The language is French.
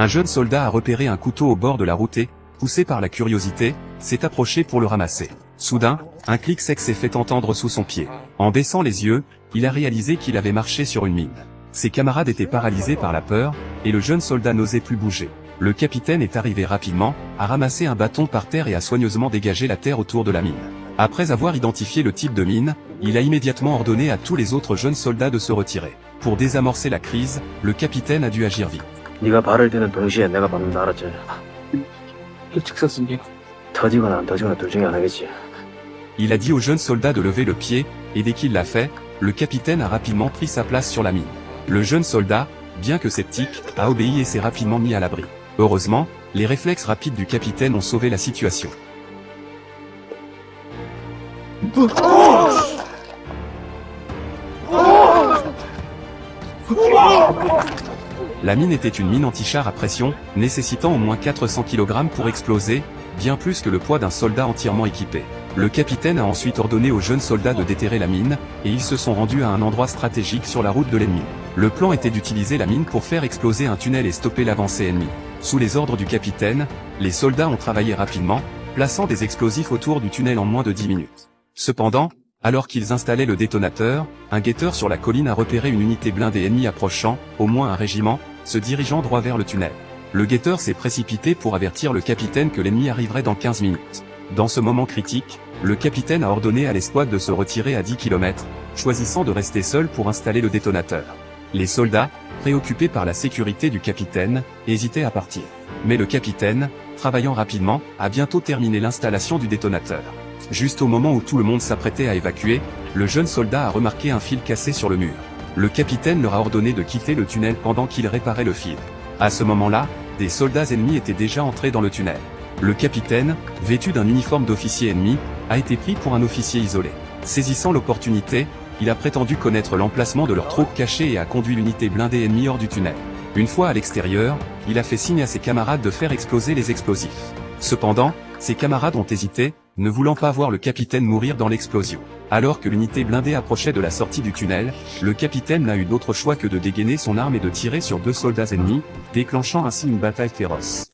Un jeune soldat a repéré un couteau au bord de la route et, poussé par la curiosité, s'est approché pour le ramasser. Soudain, un clic sec s'est fait entendre sous son pied. En baissant les yeux, il a réalisé qu'il avait marché sur une mine. Ses camarades étaient paralysés par la peur, et le jeune soldat n'osait plus bouger. Le capitaine est arrivé rapidement, a ramassé un bâton par terre et a soigneusement dégagé la terre autour de la mine. Après avoir identifié le type de mine, il a immédiatement ordonné à tous les autres jeunes soldats de se retirer. Pour désamorcer la crise, le capitaine a dû agir vite. 네가 발을 떼는 동시에 내가 받는다 알았지? 일찍 썼으니 터지거나 안 터지거나 둘 중에 하나겠지. Il a dit au jeune soldat de lever le pied, et dès qu'il l'a fait, le capitaine a rapidement pris sa place sur la mine. Le jeune soldat, bien que sceptique, a obéi et s'est rapidement mis à l'abri. Heureusement, les réflexes rapides du capitaine ont sauvé la situation. La mine était une mine anti-char à pression, nécessitant au moins 400 kg pour exploser, bien plus que le poids d'un soldat entièrement équipé. Le capitaine a ensuite ordonné aux jeunes soldats de déterrer la mine, et ils se sont rendus à un endroit stratégique sur la route de l'ennemi. Le plan était d'utiliser la mine pour faire exploser un tunnel et stopper l'avancée ennemie. Sous les ordres du capitaine, les soldats ont travaillé rapidement, plaçant des explosifs autour du tunnel en moins de 10 minutes. Cependant, alors qu'ils installaient le détonateur, un guetteur sur la colline a repéré une unité blindée ennemie approchant, au moins un régiment, se dirigeant droit vers le tunnel. Le guetteur s'est précipité pour avertir le capitaine que l'ennemi arriverait dans 15 minutes. Dans ce moment critique, le capitaine a ordonné à l'escouade de se retirer à 10 km, choisissant de rester seul pour installer le détonateur. Les soldats, préoccupés par la sécurité du capitaine, hésitaient à partir. Mais le capitaine, travaillant rapidement, a bientôt terminé l'installation du détonateur. Juste au moment où tout le monde s'apprêtait à évacuer, le jeune soldat a remarqué un fil cassé sur le mur. Le capitaine leur a ordonné de quitter le tunnel pendant qu'il réparait le fil. À ce moment-là, des soldats ennemis étaient déjà entrés dans le tunnel. Le capitaine, vêtu d'un uniforme d'officier ennemi, a été pris pour un officier isolé. Saisissant l'opportunité, il a prétendu connaître l'emplacement de leur troupe cachée et a conduit l'unité blindée ennemie hors du tunnel. Une fois à l'extérieur, il a fait signe à ses camarades de faire exploser les explosifs. Cependant, ses camarades ont hésité, ne voulant pas voir le capitaine mourir dans l'explosion. Alors que l'unité blindée approchait de la sortie du tunnel, le capitaine n'a eu d'autre choix que de dégainer son arme et de tirer sur 2 soldats ennemis, déclenchant ainsi une bataille féroce.